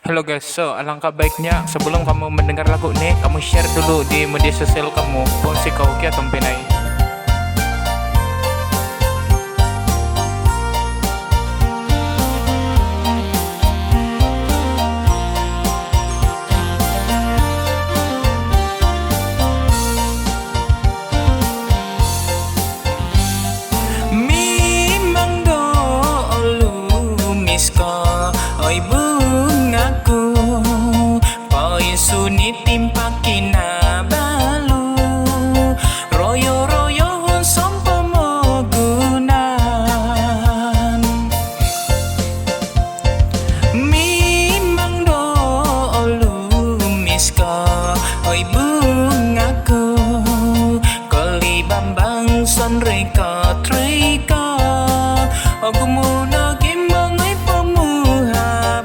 Halo guys, so alangkah baiknya sebelum kamu mendengar lagu ini, kamu share dulu di media sosial kamu. Pongsi kau kia tompenai. Mimang do lumis ko, oi bungaku, poi suni timpa kinabalu, royo royo hon sompo mogunan. Mimang do lumis ko, oi bungaku, koli bambang son reka treka, aku muna gimangai pamuhaboy.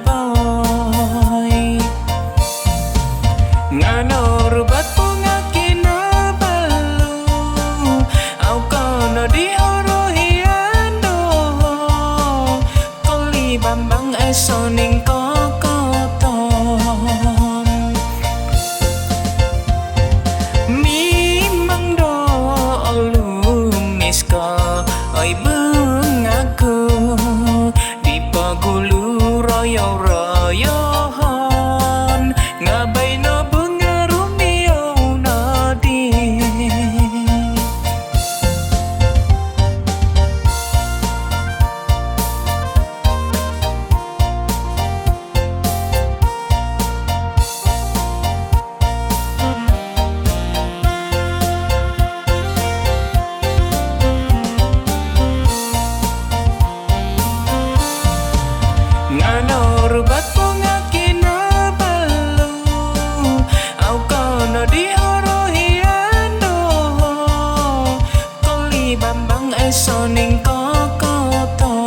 Ngano rubat punga kinabalu, au kono di orohiando, koli bambang esoning kokoton. Mimang do lumis ko, oi bungaku, di pagulu royo royohon, ngabay no bunga Romeo nadi. Ngano rubat punga kinabalu, au kono di orohiando, koli bambang esoning kokoton.